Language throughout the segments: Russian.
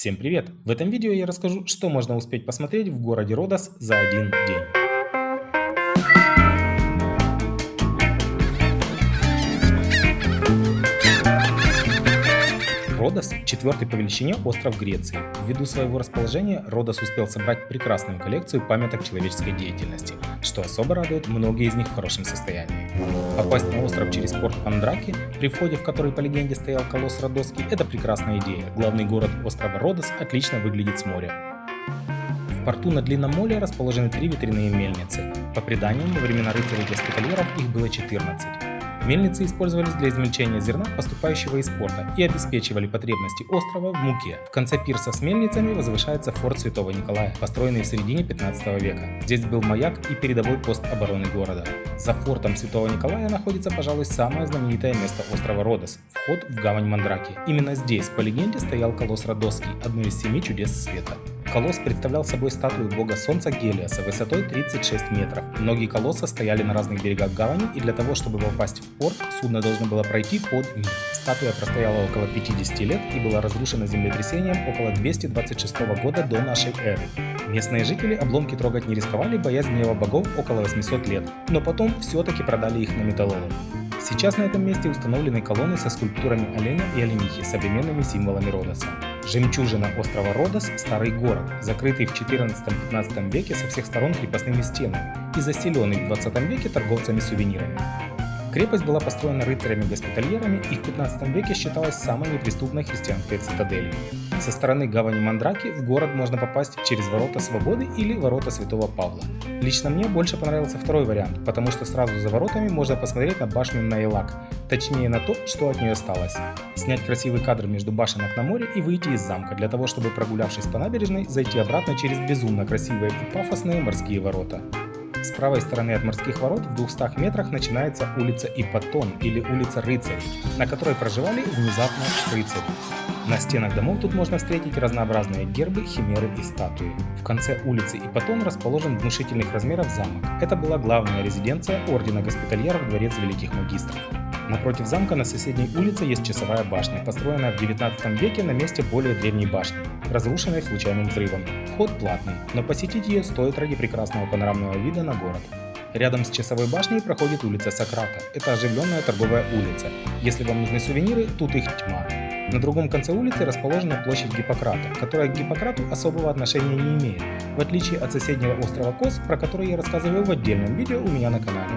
Всем привет! В этом видео я расскажу, что можно успеть посмотреть в городе Родос за один день. Родос – четвертый по величине остров Греции. Ввиду своего расположения Родос успел собрать прекрасную коллекцию памяток человеческой деятельности, что особо радует, многие из них в хорошем состоянии. Попасть на остров через порт Мандраки, при входе в который по легенде стоял колосс Родосский, это прекрасная идея. Главный город острова Родос отлично выглядит с моря. В порту на Длинном моле расположены 3 ветряные мельницы. По преданиям, во времена рыцарей-госпитальеров их было 14. Мельницы использовались для измельчения зерна, поступающего из порта, и обеспечивали потребности острова в муке. В конце пирса с мельницами возвышается форт Святого Николая, построенный в середине 15 века. Здесь был маяк и передовой пост обороны города. За фортом Святого Николая находится, пожалуй, самое знаменитое место острова Родос – вход в гавань Мандраки. Именно здесь, по легенде, стоял колосс Родосский, одно из 7 чудес света. Колосс представлял собой статую бога солнца Гелиоса высотой 36 метров. Ноги колосса стояли на разных берегах гавани, и для того, чтобы попасть в порт, судно должно было пройти под ним. Статуя простояла около 50 лет и была разрушена землетрясением около 226 года до нашей эры. Местные жители обломки трогать не рисковали, боясь гнева богов около 800 лет, но потом все-таки продали их на металлолом. Сейчас на этом месте установлены колонны со скульптурами оленя и оленихи, современными символами Родоса. Жемчужина острова Родос – старый город, закрытый в 14-15 веке со всех сторон крепостными стенами и заселенный в 20 веке торговцами сувенирами. Крепость была построена рыцарями-госпитальерами и в 15 веке считалась самой неприступной христианской цитаделью. Со стороны гавани Мандраки в город можно попасть через ворота Свободы или ворота Святого Павла. Лично мне больше понравился второй вариант, потому что сразу за воротами можно посмотреть на башню Наилак, точнее на то, что от нее осталось. Снять красивый кадр между башенок на море и выйти из замка, для того чтобы, прогулявшись по набережной, зайти обратно через безумно красивые и пафосные морские ворота. С правой стороны от морских ворот в 200 метрах начинается улица Ипатон или улица Рыцарей, на которой проживали внезапно рыцари. На стенах домов тут можно встретить разнообразные гербы, химеры и статуи. В конце улицы Ипатон расположен внушительных размеров замок. Это была главная резиденция ордена госпитальеров Дворец Великих Магистров. Напротив замка на соседней улице есть часовая башня, построенная в 19 веке на месте более древней башни, разрушенной случайным взрывом. Вход платный, но посетить ее стоит ради прекрасного панорамного вида на город. Рядом с часовой башней проходит улица Сократа. Это оживленная торговая улица. Если вам нужны сувениры, тут их тьма. На другом конце улицы расположена площадь Гиппократа, которая к Гиппократу особого отношения не имеет, в отличие от соседнего острова Кос, про который я рассказываю в отдельном видео у меня на канале.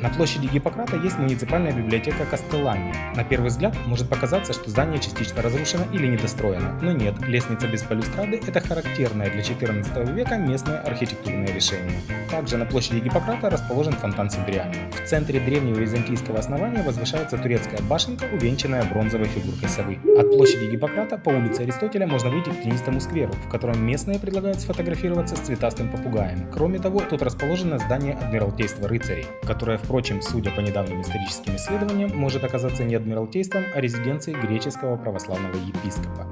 На площади Гиппократа есть муниципальная библиотека Кастеллани. На первый взгляд может показаться, что здание частично разрушено или недостроено, но нет, лестница без балюстрады – это характерное для 14 века местное архитектурное решение. Также на площади Гиппократа расположен фонтан Сибриани. В центре древнего византийского основания возвышается турецкая башенка, увенчанная бронзовой фигуркой совы. От площади Гиппократа по улице Аристотеля можно выйти к тенистому скверу, в котором местные предлагают сфотографироваться с цветастым попугаем. Кроме того, тут расположено здание Адмиралтейства рыцарей, которое, впрочем, судя по недавним историческим исследованиям, может оказаться не адмиралтейством, а резиденцией греческого православного епископа.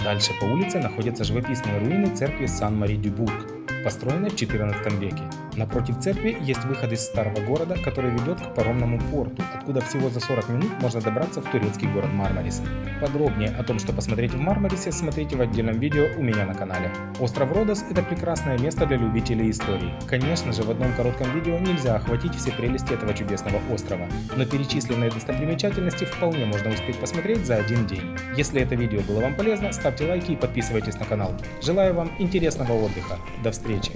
Дальше по улице находятся живописные руины церкви Сан-Мари-дю-Бург, построенной в XIV веке. Напротив церкви есть выход из старого города, который ведет к паромному порту, откуда всего за 40 минут можно добраться в турецкий город Мармарис. Подробнее о том, что посмотреть в Мармарисе, смотрите в отдельном видео у меня на канале. Остров Родос – это прекрасное место для любителей истории. Конечно же, в одном коротком видео нельзя охватить все прелести этого чудесного острова, но перечисленные достопримечательности вполне можно успеть посмотреть за один день. Если это видео было вам полезно, ставьте лайки и подписывайтесь на канал. Желаю вам интересного отдыха. До встречи!